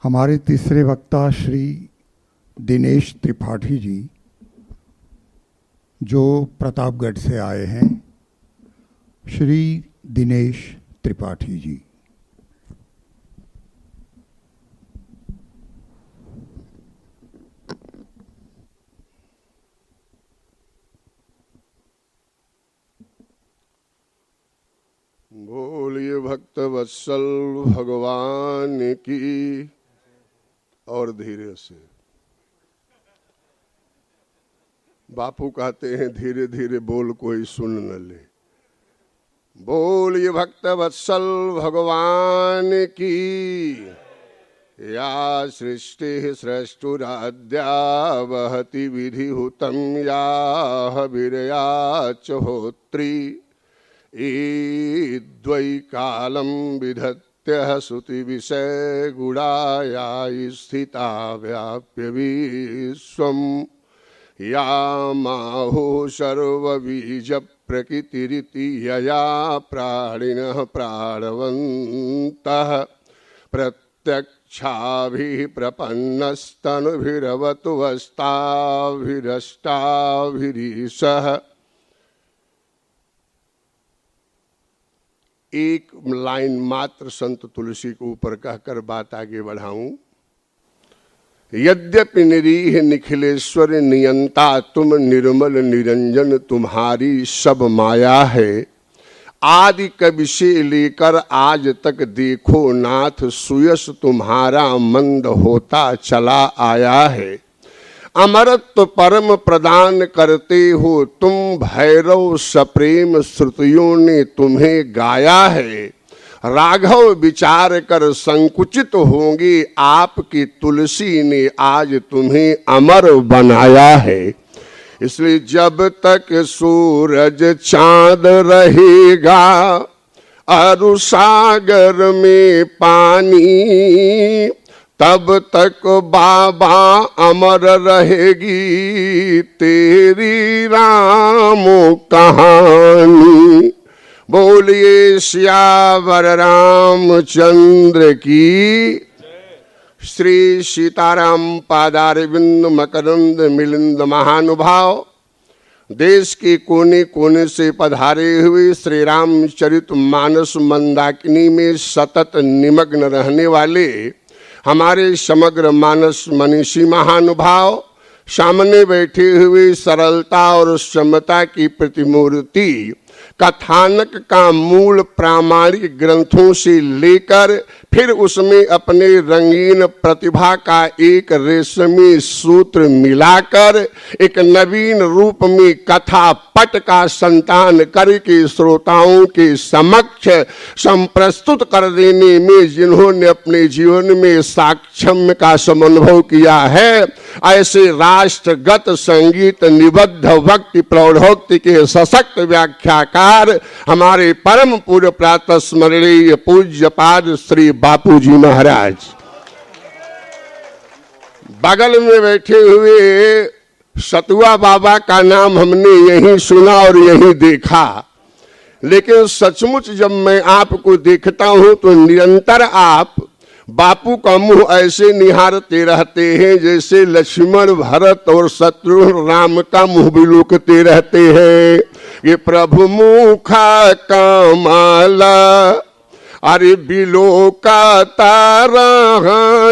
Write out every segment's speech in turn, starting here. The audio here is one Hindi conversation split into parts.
हमारे तीसरे वक्ता श्री दिनेश त्रिपाठी जी, जो प्रतापगढ़ से आए हैं। श्री दिनेश त्रिपाठी जी। बोलिए भक्त वत्सल भगवान की। और धीरे से बापू कहते हैं धीरे धीरे बोल, कोई सुन न ले। बोलिए भक्त वत्सल भगवान की। या सृष्टि सृष्टुराद्या वहति विधिहुतं या विरया च होत्री। ईद्वै कालं विधत्य श्रुति विषय गुणाया स्थिता व्याप्य विश्वम्। या माहो सर्वबीज प्रकृतिरिति यया प्राणिनः प्राणवन्तः। प्रत्यक्षाभिः प्रपन्नस्तनुभिरवतु वस्ताभिरष्टाभिरीशः। एक लाइन मात्र संत तुलसी को ऊपर कहकर बात आगे बढ़ाऊं। यद्यपि निरीह निखिलेश्वर नियंता तुम, निर्मल निरंजन तुम्हारी सब माया है। आदि कवि से लेकर आज तक देखो नाथ, सुयश तुम्हारा मंद होता चला आया है। अमरत्व परम प्रदान करते हो तुम, भैरव सप्रेम श्रुतियों ने तुम्हें गाया है। राघव विचार कर संकुचित होंगे, आपकी तुलसी ने आज तुम्हें अमर बनाया है। इसलिए जब तक सूरज चांद रहेगा, अरु सागर में पानी, तब तक बाबा अमर रहेगी तेरी राम कहानी। बोलिए सियावर रामचंद्र की। श्री सीताराम पादारविंद मकरंद मिलिंद महानुभाव, देश के कोने कोने से पधारे हुए श्री रामचरित मानस मंदाकिनी में सतत निमग्न रहने वाले हमारे समग्र मानस मनीषी महानुभाव, सामने बैठे हुए सरलता और समता की प्रतिमूर्ति, कथानक का मूल प्रामाणिक ग्रंथों से लेकर फिर उसमें अपने रंगीन प्रतिभा का एक रेशमी सूत्र मिलाकर एक नवीन रूप में कथा पट का संतान करके श्रोताओं के समक्ष संप्रस्तुत कर देने में जिन्होंने अपने जीवन में साक्षम्य का समनुभव किया है, ऐसे राष्ट्रगत संगीत निबद्ध भक्ति प्रौढ़ोक्ति के सशक्त व्याख्याकार हमारे परम पूज्य प्रातः स्मरणीय पूज्य पाद श्री बापू जी महाराज। बगल में बैठे हुए सतुआ बाबा का नाम हमने यहीं सुना और यहीं देखा, लेकिन सचमुच जब मैं आपको देखता हूं तो निरंतर आप बापू का मुंह ऐसे निहारते रहते हैं जैसे लक्ष्मण भरत और शत्रुघ्न राम का मुंह बिलोकते रहते हैं। ये प्रभु मुखा कमाला अरे बिलोका तारा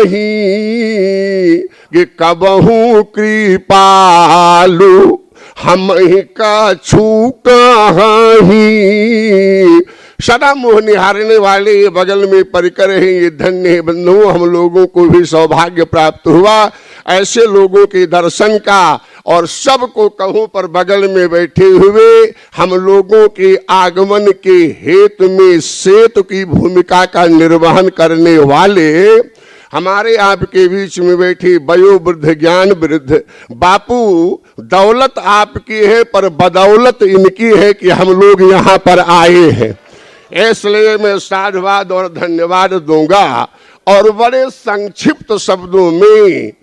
ही, ये कबहू कृपालु हम का छूका ही। सदा मोह निहारने वाले ये बगल में परिकर हैं, ये धन्य है बंधुओं, हम लोगों को भी सौभाग्य प्राप्त हुआ ऐसे लोगों के दर्शन का। और सबको कहूं पर बगल में बैठे हुए हम लोगों के आगमन के हेतु में सेतु की भूमिका का निर्वहन करने वाले हमारे आपके बीच में बैठी वयोवृद्ध ज्ञान वृद्ध बापू, दौलत आपकी है पर बदौलत इनकी है कि हम लोग यहाँ पर आए हैं। इसलिए मैं साधुवाद और धन्यवाद दूंगा और बड़े संक्षिप्त शब्दों में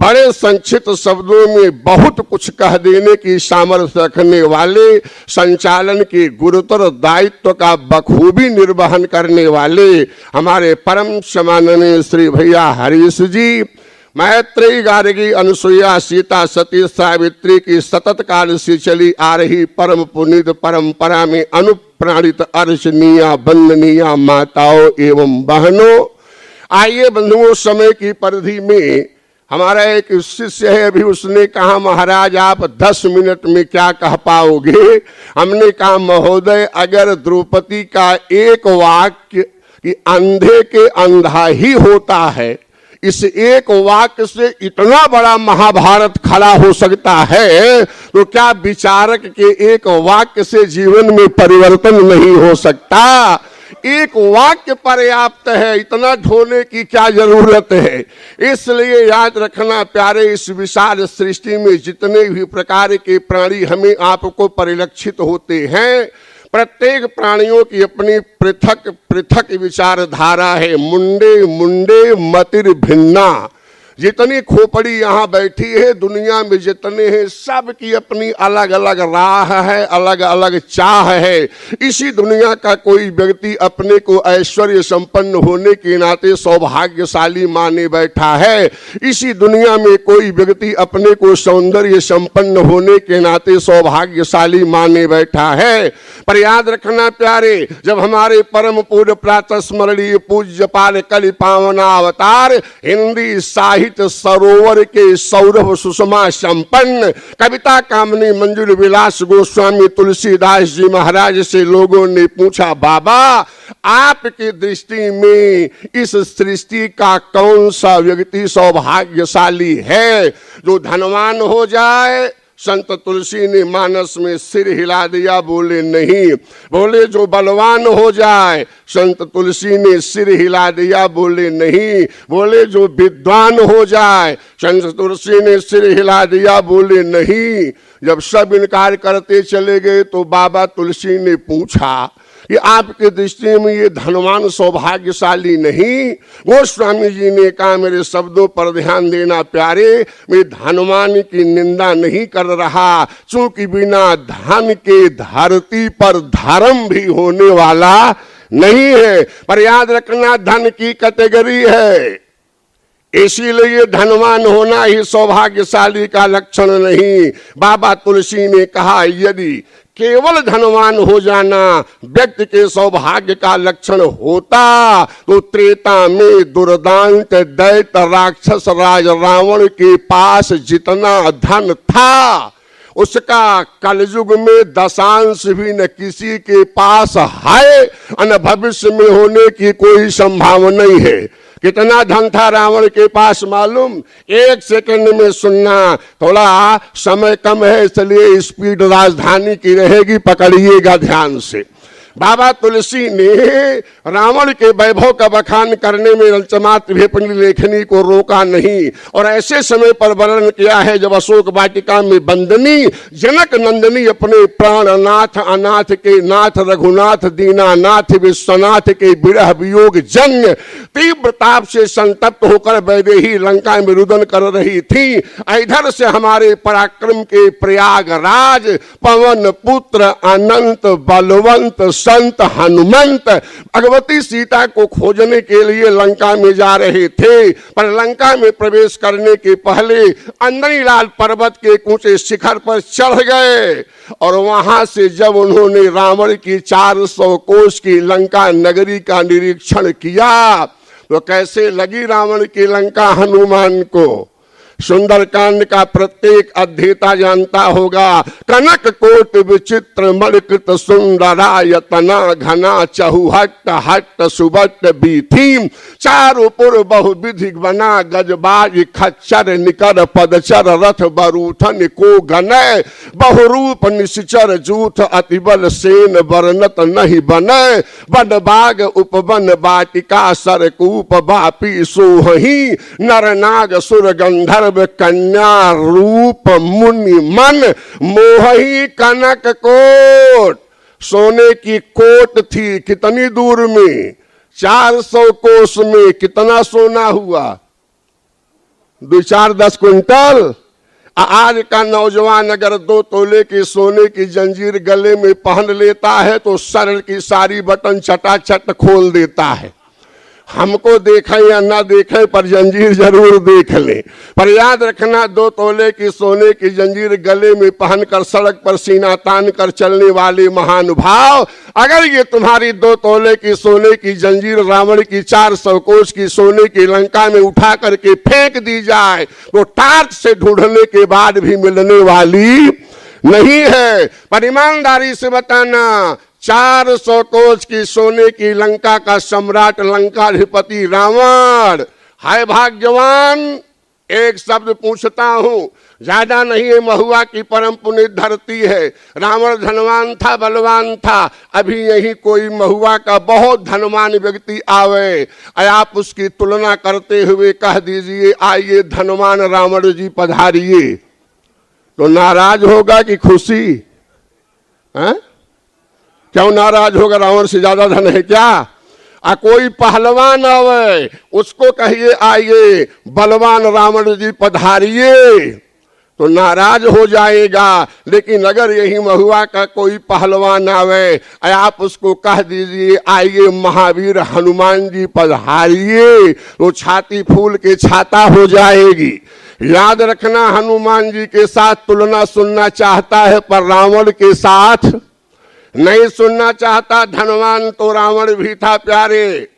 बड़े संक्षिप्त शब्दों में बहुत कुछ कह देने की सामर्थ्य रखने वाले, संचालन के गुरुतर दायित्व का बखूबी निर्वहन करने वाले हमारे परम सम्माननीय श्री भैया हरीश जी, मैत्रेयी, गार्गी, अनुसुईया, सीता, सती, सावित्री की सतत काल से चली आ रही परम पुनीत परंपरा में अनुप्राणित अर्चनीय वंदनीय माताओं एवं बहनों, आइए बंधुओं, समय की परिधि में हमारा एक शिष्य है, अभी उसने कहा महाराज आप 10 मिनट में क्या कह पाओगे। हमने कहा महोदय, अगर द्रौपदी का एक वाक्य कि अंधे के अंधा ही होता है, इस एक वाक्य से इतना बड़ा महाभारत खड़ा हो सकता है, तो क्या विचारक के एक वाक्य से जीवन में परिवर्तन नहीं हो सकता। एक वाक्य पर्याप्त है, इतना ढोने की क्या जरूरत है। इसलिए याद रखना प्यारे, इस विशाल सृष्टि में जितने भी प्रकार के प्राणी हमें आपको परिलक्षित होते हैं, प्रत्येक प्राणियों की अपनी पृथक पृथक विचारधारा है। मुंडे मुंडे मतिर भिन्ना, जितनी खोपड़ी यहाँ बैठी है दुनिया में जितने हैं, सब की अपनी अलग अलग राह है, अलग अलग चाह है। इसी दुनिया का कोई व्यक्ति अपने को ऐश्वर्य संपन्न होने के नाते सौभाग्यशाली माने बैठा है, इसी दुनिया में कोई व्यक्ति अपने को सौंदर्य संपन्न होने के नाते सौभाग्यशाली माने बैठा है। पर याद रखना प्यारे, जब हमारे परम पूज्य प्रातः स्मरणीय पूज्य पाल कलि पावना अवतार हिंदी साहित्य सरोवर के सौरभ सुषमा संपन्न कविता कामनी मंजुल विलास गोस्वामी तुलसीदास जी महाराज से लोगों ने पूछा, बाबा आपकी दृष्टि में इस सृष्टि का कौन सा व्यक्ति सौभाग्यशाली है जो धनवान हो जाए। संत तुलसी ने मानस में सिर हिला दिया, बोले नहीं। बोले जो बलवान हो जाए, संत तुलसी ने सिर हिला दिया, बोले नहीं। बोले जो विद्वान हो जाए, संत तुलसी ने सिर हिला दिया, बोले नहीं। जब सब इनकार करते चले गए तो बाबा तुलसी ने पूछा कि आपके दृष्टि में ये धनवान सौभाग्यशाली नहीं। गोस्वामी जी ने कहा मेरे शब्दों पर ध्यान देना प्यारे, मैं धनवान की निंदा नहीं कर रहा, चूंकि बिना धन के धरती पर धर्म भी होने वाला नहीं है। पर याद रखना धन की कैटेगरी है, इसीलिए धनवान होना ही सौभाग्यशाली का लक्षण नहीं। बाबा तुलसी ने कहा यदि केवल धनवान हो जाना व्यक्ति के सौभाग्य का लक्षण होता तो त्रेता में दुर्दांत दैत राक्षस राज रावण के पास जितना धन था उसका कलयुग में दशांश भी न किसी के पास है, और भविष्य में होने की कोई संभावना नहीं है। कितना धन था रावण के पास मालूम? 1 सेकंड में सुनना, थोड़ा समय कम है इसलिए स्पीड राजधानी की रहेगी, पकड़िएगा ध्यान से। बाबा तुलसी ने रावण के वैभव का बखान करने में रचमात्र भी अपनी लेखनी को रोका नहीं, और ऐसे समय पर वर्णन किया है जब अशोक वाटिका में बंदनी जनक नंदनी अपने प्राणनाथ अनाथ के नाथ रघुनाथ दीनानाथ विश्वनाथ के विरह वियोग जन्य तीव्र ताप से संतप्त होकर वैदेही लंका में रुदन कर रही थी। इधर से हमारे पराक्रम के प्रयागराज पवन पुत्र अनंत बलवंत संत हनुमंत भगवती सीता को खोजने के लिए लंका में जा रहे थे, पर लंका में प्रवेश करने के पहले अंदनीलाल पर्वत के ऊंचे शिखर पर चढ़ गए, और वहां से जब उन्होंने रावण की 400 कोस की लंका नगरी का निरीक्षण किया तो कैसे लगी रावण की लंका हनुमान को। सुंदरकांड का प्रत्येक अध्येता जानता होगा, कनक कोट विचित्र मणिकृत सुंदरायतना घना चहुहट्ट हट्ट सुबट्ट बीथीम चारु पुर बहुविधि बना गजबाज खच्चर निकर पदचर रथ बरूथन को गनय बहुरूप निश्चर जूथ अतिबल सेन वर्णत नहीं बनय वन बाग उपवन बाटिका सरकूप बापी सोहही नर नाग सुर गंधर्व कन्या रूप मुनि मन मोही कनक कोट। सोने की कोट थी कितनी दूर में? 400 कोस में। कितना सोना हुआ? 2-4-10 क्विंटल। आज का नौजवान अगर 2 तोले की सोने की जंजीर गले में पहन लेता है तो शर्ट की सारी बटन चटाचट खोल देता है। हमको देखें या ना देखें पर जंजीर जरूर देख लें। पर याद रखना, 2 तोले की सोने की जंजीर गले में पहनकर सड़क पर सीना तान कर चलने वाले महानुभाव, अगर ये तुम्हारी 2 तोले की सोने की जंजीर रावण की 400 कोस की सोने की लंका में उठा करके फेंक दी जाए तो टार्च से ढूंढने के बाद भी मिलने वाली नहीं है। पर ईमानदारी से बताना, 400 कोस की सोने की लंका का सम्राट लंकाधिपति रावण हाय भाग्यवान। एक शब्द पूछता हूं, ज्यादा नहीं है, महुआ की परम पुनीत धरती है। रावण धनवान था, बलवान था। अभी यही कोई महुआ का बहुत धनवान व्यक्ति आवे, आप उसकी तुलना करते हुए कह दीजिए आइए धनवान रावण जी पधारिए, तो नाराज होगा कि खुशी है? क्यों नाराज होगा? रावण से ज्यादा धन है क्या? कोई पहलवान आवे, उसको कहिए आइए बलवान रावण जी पधारिए, तो नाराज हो जाएगा। लेकिन अगर यही महुआ का कोई पहलवान आवे, आप उसको कह दीजिए आइए महावीर हनुमान जी पधारिए, तो छाती फूल के छाता हो जाएगी। याद रखना, हनुमान जी के साथ तुलना सुनना चाहता है पर रावण के साथ नहीं सुनना चाहता। धनवान तो रावण भी था प्यारे,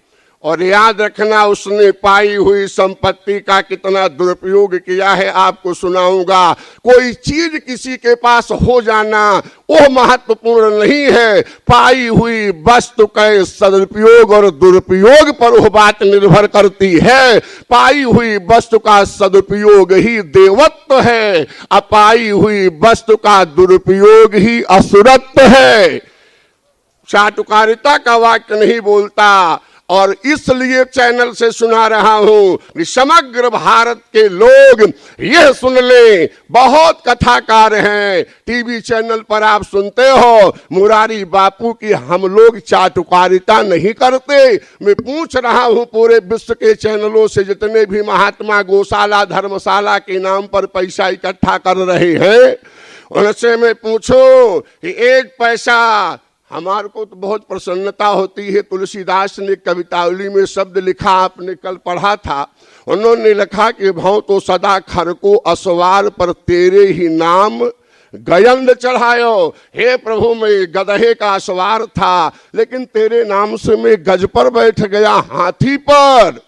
और याद रखना उसने पाई हुई संपत्ति का कितना दुरुपयोग किया है आपको सुनाऊंगा। कोई चीज किसी के पास हो जाना वो महत्वपूर्ण नहीं है, पाई हुई वस्तु के सदुपयोग और दुरुपयोग पर वो बात निर्भर करती है। पाई हुई वस्तु का सदुपयोग ही देवत्व है, अपाई हुई वस्तु का दुरुपयोग ही असुरत्व है। चाटुकारिता का वाक्य नहीं बोलता, और इसलिए चैनल से सुना रहा हूं कि समग्र भारत के लोग यह सुन ले, बहुत कथाकार हैं टीवी चैनल पर आप सुनते हो मुरारी बापू की, हम लोग चाटुकारिता नहीं करते। मैं पूछ रहा हूं पूरे विश्व के चैनलों से, जितने भी महात्मा गौशाला धर्मशाला के नाम पर पैसा इकट्ठा कर रहे हैं, उनसे मैं पूछूं कि एक पैसा, हमारे को तो बहुत प्रसन्नता होती है, तुलसीदास ने कवितावली में शब्द लिखा, आपने कल पढ़ा था। उन्होंने लिखा कि भौं तो सदा खर को असवार पर तेरे ही नाम गयंद चढ़ायो। हे प्रभु, मैं गधे का असवार था लेकिन तेरे नाम से मैं गज पर बैठ गया, हाथी पर।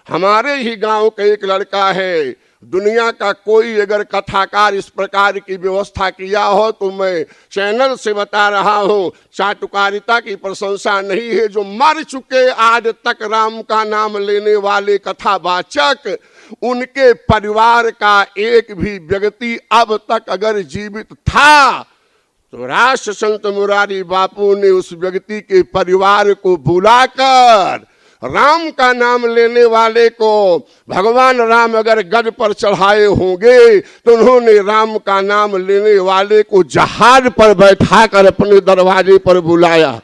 हमारे ही गांव का एक लड़का है, दुनिया का कोई अगर कथाकार इस प्रकार की व्यवस्था किया हो तो मैं चैनल से बता रहा हूं, चाटुकारिता की प्रशंसा नहीं है। जो मर चुके आज तक राम का नाम लेने वाले कथावाचक, उनके परिवार का एक भी व्यक्ति अब तक अगर जीवित था तो राष्ट्र संत मुरारी बापू ने उस व्यक्ति के परिवार को बुलाकर राम का नाम लेने वाले को, भगवान राम अगर गज पर चढ़ाए होंगे तो उन्होंने राम का नाम लेने वाले को जहाज पर बैठाकर अपने दरवाजे पर बुलाया।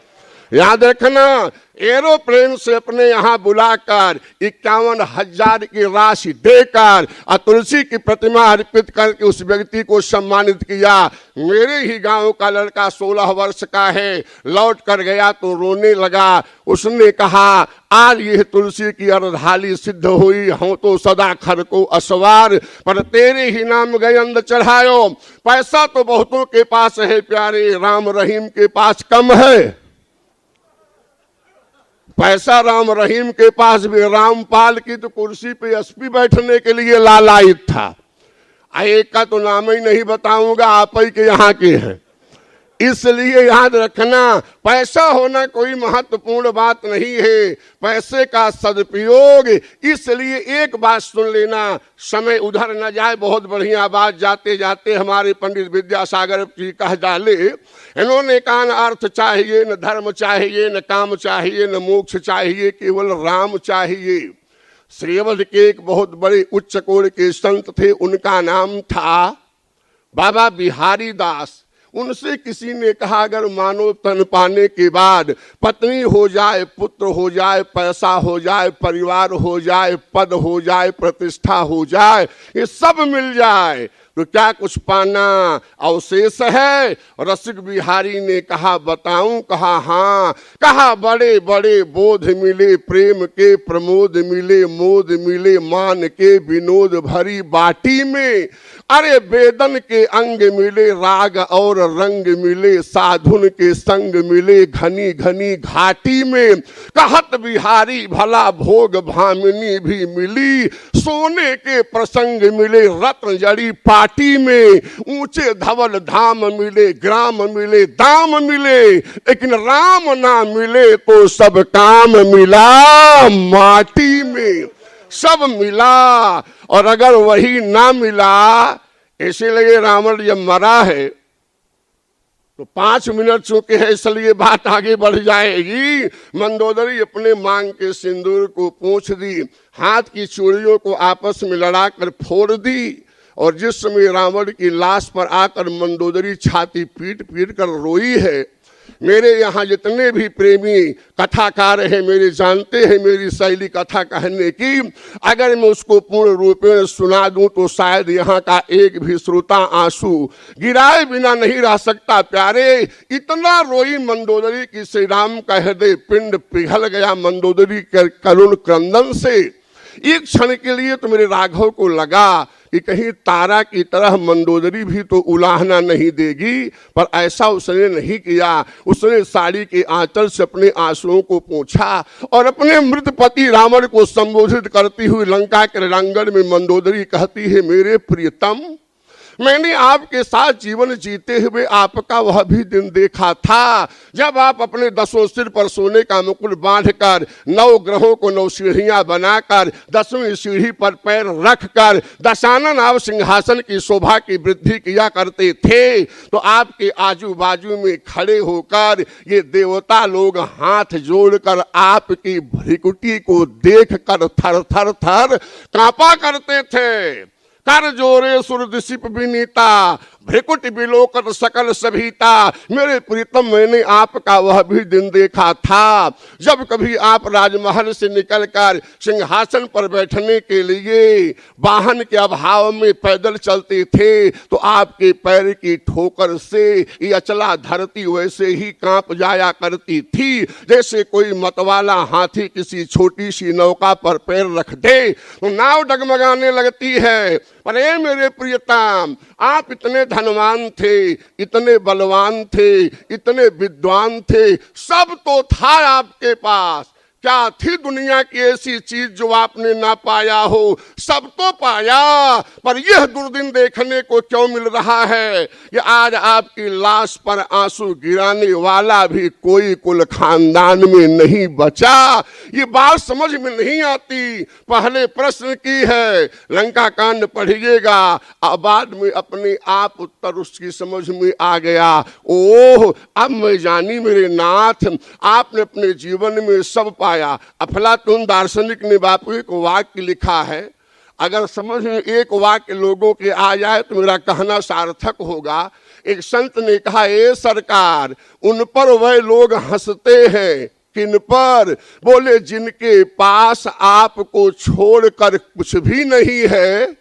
याद रखना, एरोप्लेन से अपने यहाँ बुलाकर 51,000 की राशि देकर तुलसी की प्रतिमा अर्पित करके उस व्यक्ति को सम्मानित किया। मेरे ही गांव का लड़का 16 वर्ष का है, लौट कर गया तो रोने लगा। उसने कहा आज यह तुलसी की अर्धाली सिद्ध हुई, हम तो सदा खर को असवार पर तेरे ही नाम गयंद चढ़ायो। पैसा तो बहुतों के पास है प्यारे, राम रहीम के पास कम है। पैसा राम रहीम के पास भी, रामपाल की तो कुर्सी पे एसपी बैठने के लिए लालायित था। एक का तो नाम ही नहीं बताऊंगा, आप ही के यहाँ के हैं। इसलिए याद रखना, पैसा होना कोई महत्वपूर्ण बात नहीं है, पैसे का सदुपयोग। इसलिए एक बात सुन लेना, समय उधर न जाए, बहुत बढ़िया बात जाते जाते हमारे पंडित विद्यासागर जी कह डाले। इन्होंने कहा न अर्थ चाहिए, न धर्म चाहिए, न काम चाहिए, न मोक्ष चाहिए, केवल राम चाहिए। श्रीवध के एक बहुत बड़े उच्च कोण के संत थे, उनका नाम था बाबा बिहारी दास। उनसे किसी ने कहा, अगर मानव तन पाने के बाद पत्नी हो जाए, पुत्र हो जाए, पैसा हो जाए, परिवार हो जाए, पद हो जाए, प्रतिष्ठा हो जाए, ये सब मिल जाए तो क्या कुछ पाना अवशेष है? रसिक बिहारी ने कहा, बताऊं? कहा हाँ। कहा, बड़े बड़े बोध मिले, प्रेम के प्रमोद मिले, मोद मिले, मान के विनोद भरी बाटी में। अरे वेदन के अंग मिले, राग और रंग मिले, साधुन के संग मिले, घनी घनी घाटी में। कहत बिहारी, भला भोग भामिनी भी मिली, सोने के प्रसंग मिले, रत्न जड़ी पाटी में। ऊंचे धवल धाम मिले, ग्राम मिले, दाम मिले, लेकिन राम ना मिले तो सब काम मिला माटी में। सब मिला, और अगर वही ना मिला, इसीलिए रावण जब मरा है तो 5 मिनट चुके हैं, इसलिए बात आगे बढ़ जाएगी। मंदोदरी अपने मांग के सिंदूर को पोंछ दी, हाथ की चूड़ियों को आपस में लड़ाकर फोड़ दी, और जिस समय रावण की लाश पर आकर मंदोदरी छाती पीट पीट कर रोई है। मेरे यहाँ जितने भी प्रेमी कथाकार हैं, मेरे जानते हैं मेरी शैली कथा कहने की। अगर मैं उसको पूर्ण रूप में सुना दूं तो शायद यहाँ का एक भी श्रोता आंसू गिराए बिना नहीं रह सकता। प्यारे, इतना रोई मंदोदरी की श्री राम का हृदय पिंड पिघल गया मंदोदरी के करुण क्रंदन से। एक क्षण के लिए तो मेरे राघव को लगा कि कहीं तारा की तरह मंदोदरी भी तो उलाहना नहीं देगी, पर ऐसा उसने नहीं किया। उसने साड़ी के आंचल से अपने आंसुओं को पोंछा और अपने मृत पति रावण को संबोधित करती हुई लंका के रणांगण में मंदोदरी कहती है, मेरे प्रियतम, मैंने आपके साथ जीवन जीते हुए आपका वह भी दिन देखा था जब आप अपने 10 सिर पर सोने का मुकुट बांधकर 9 ग्रहों को 9 सीढ़ियां बनाकर 10वीं सीढ़ी पर पैर रखकर दशानन आप सिंहासन की शोभा की वृद्धि किया करते थे। तो आपके आजू बाजू में खड़े होकर ये देवता लोग हाथ जोड़कर आपकी भ्रिकुटी को देख कर थर थर थर कांपा करते थे। कर जोरे सुर दिशिप विनीता, भ्रिकुट बिलोकत सकल सभीता। मेरे प्रीतम, मैंने आपका वह भी दिन देखा था जब कभी आप राजमहल से निकलकर सिंहासन पर बैठने के लिए वाहन के अभाव में पैदल चलते थे, तो आपके पैर की ठोकर से ये अचला धरती वैसे ही कांप जाया करती थी जैसे कोई मतवाला हाथी किसी छोटी सी नौका पर पैर रख दे तो नाव डगमगाने लगती है। पर मेरे प्रियतम, आप इतने धनवान थे, इतने बलवान थे, इतने विद्वान थे, सब तो था आपके पास। क्या थी दुनिया की ऐसी चीज जो आपने ना पाया हो? सब तो पाया, पर यह दुर्दिन देखने को क्यों मिल रहा है कि आज आपकी लाश पर आंसू गिराने वाला भी कोई कुल खानदान में नहीं बचा। ये बात समझ में नहीं आती। पहले प्रश्न की है, लंका कांड पढ़िएगा, बाद में अपने आप उत्तर उसकी समझ में आ गया। ओह, अब मैं जानी मेरे नाथ, आपने अपने जीवन में सब पाया। अफलातून दार्शनिक ने बापू एक वाक्य लिखा है, अगर समझ में एक वाक्य लोगों के आ जाए तो मेरा कहना सार्थक होगा। एक संत ने कहा, ए सरकार, उन पर वह लोग हंसते हैं। किन पर? बोले, जिनके पास आपको छोड़कर कुछ भी नहीं है,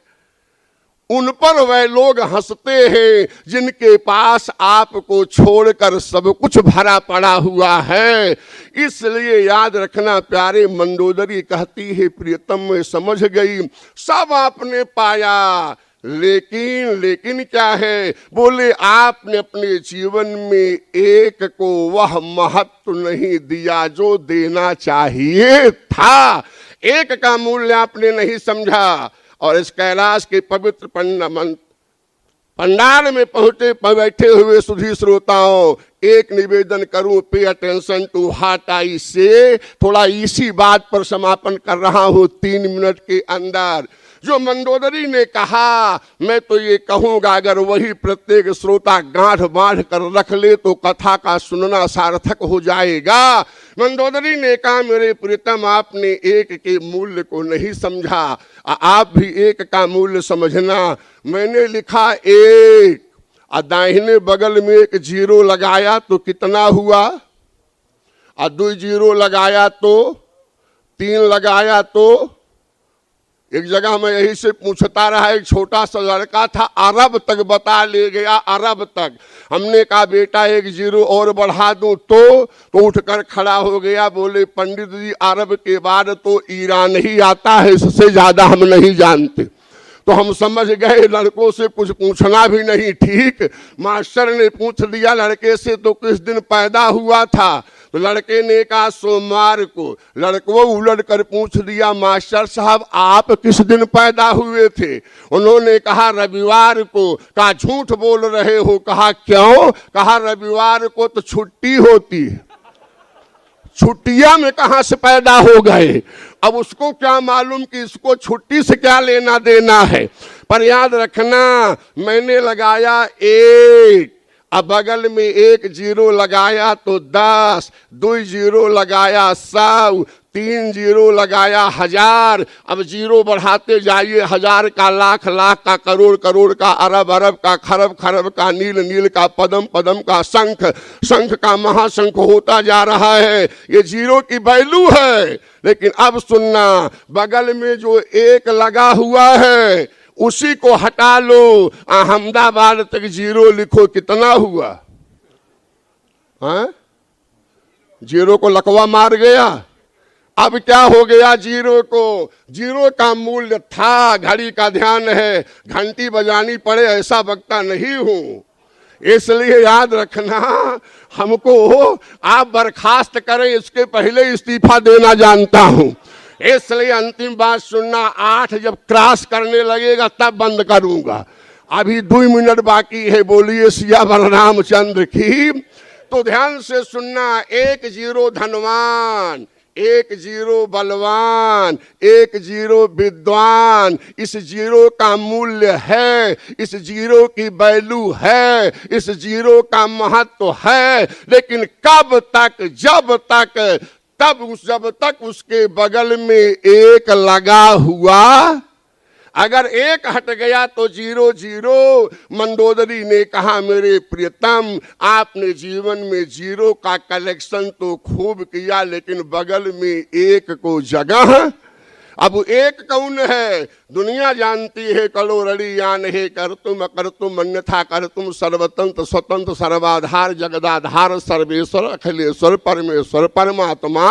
उन पर वह लोग हंसते हैं जिनके पास आपको छोड़कर सब कुछ भरा पड़ा हुआ है। इसलिए याद रखना प्यारे, मंदोदरी कहती है, प्रियतम मैं समझ गई, सब आपने पाया, लेकिन क्या है? बोले, आपने अपने जीवन में एक को वह महत्व नहीं दिया जो देना चाहिए था। एक का मूल्य आपने नहीं समझा। और इस कैलाश के पवित्र पंडाल में पहुंचे बैठे हुए सुधी श्रोताओं, एक निवेदन करूं, pay attention to what I से। थोड़ा इसी बात पर समापन कर रहा हूं 3 मिनट के अंदर। जो मंदोदरी ने कहा, मैं तो ये कहूंगा, अगर वही प्रत्येक श्रोता गांठ बांध कर रख ले तो कथा का सुनना सार्थक हो जाएगा। मंदोदरी ने कहा, मेरे प्रियतम, आपने एक के मूल्य को नहीं समझा, आप भी एक का मूल्य समझना। मैंने लिखा एक, और दाहिने बगल में एक जीरो लगाया तो कितना हुआ, और 2 जीरो लगाया तो 3 लगाया तो। एक जगह मैं यही से पूछता रहा, एक छोटा सा लड़का था, अरब तक बता ले गया, अरब तक। हमने कहा बेटा 1 जीरो और बढ़ा दूं तो उठकर खड़ा हो गया, बोले पंडित जी अरब के बाद तो ईरान ही आता है, इससे ज्यादा हम नहीं जानते। तो हम समझ गए लड़कों से कुछ पूछना भी नहीं ठीक। मास्टर ने पूछ लिया लड़के से तो किस दिन पैदा हुआ था, तो लड़के ने कहा सोमवार को। लड़कों उलट कर पूछ दिया मास्टर साहब आप किस दिन पैदा हुए थे, उन्होंने कहा रविवार को। कहा झूठ बोल रहे हो, कहा क्यों, कहा रविवार को तो छुट्टी होती है, छुट्टियां में कहां से पैदा हो गए। अब उसको क्या मालूम कि इसको छुट्टी से क्या लेना देना है। पर याद रखना मैंने लगाया 1, अब बगल में 1 जीरो लगाया तो 10, 2 जीरो लगाया 100, 3 जीरो लगाया 1000। अब जीरो बढ़ाते जाइए, 1000 का लाख, लाख का करोड़, करोड़ का अरब, अरब का खरब, खरब का नील, नील का पदम, पदम का शंख, शंख का महाशंख होता जा रहा है। ये जीरो की वैल्यू है। लेकिन अब सुनना, बगल में जो 1 लगा हुआ है उसी को हटा लो, अहमदाबाद तक जीरो लिखो, कितना हुआ, हाँ? जीरो को लकवा मार गया। अब क्या हो गया जीरो को, जीरो का मूल्य था, घड़ी का ध्यान है, घंटी बजानी पड़े ऐसा वक्ता नहीं हूं। इसलिए याद रखना, हमको आप बर्खास्त करें इसके पहले इस्तीफा देना जानता हूं। इसलिए अंतिम बात सुनना, 8 जब क्रॉस करने लगेगा तब बंद करूंगा। अभी 2 मिनट बाकी है, बोलिए सियावर रामचंद्र की। तो ध्यान से सुनना, 1 जीरो धनवान, 1 जीरो बलवान, 1 जीरो विद्वान। इस जीरो का मूल्य है, इस जीरो की वैल्यू है, इस जीरो का महत्व है। लेकिन कब तक, जब तक उसके बगल में 1 लगा हुआ। अगर 1 हट गया तो जीरो जीरो। मंदोदरी ने कहा मेरे प्रियतम आपने जीवन में जीरो का कलेक्शन तो खूब किया, लेकिन बगल में 1 को जगह। अब 1 कौन है, दुनिया जानती है, कलोरड़ी यान है, कर तुम अन्यथा कर तुम, सर्वतंत्र स्वतंत्र सर्वाधार जगदाधार सर्वेश्वर अखिलेश्वर परमेश्वर परमात्मा।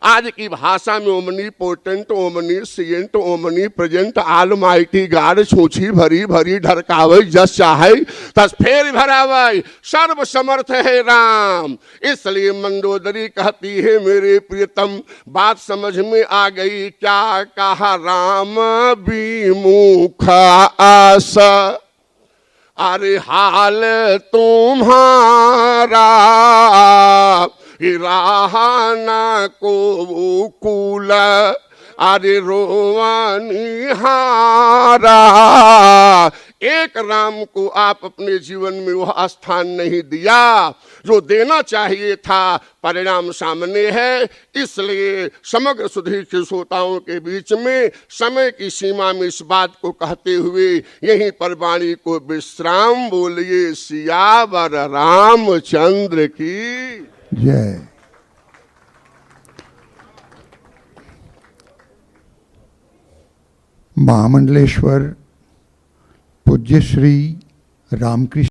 आज की भाषा में omnipotent, omniscient, omnipresent, almighty God, छूछी भरी भरी ढरकावे जस चाहे तस फेर भरावे, सर्व समर्थ है राम। इसलिए मंदोदरी कहती है मेरे प्रियतम बात समझ में आ गई, क्या कहा राम विमुख आशा, अरे हाल तुम्हारा राहना को कुल, अरे रोवानी हारा। एक राम को आप अपने जीवन में वह स्थान नहीं दिया जो देना चाहिए था, परिणाम सामने है। इसलिए समग्र सुधीर के श्रोताओं के बीच में समय की सीमा में इस बात को कहते हुए यहीं पर वाणी को विश्राम। बोलिए सियावर रामचंद्र की जय। महामंडलेश्वर पूज्य श्री रामकृष्ण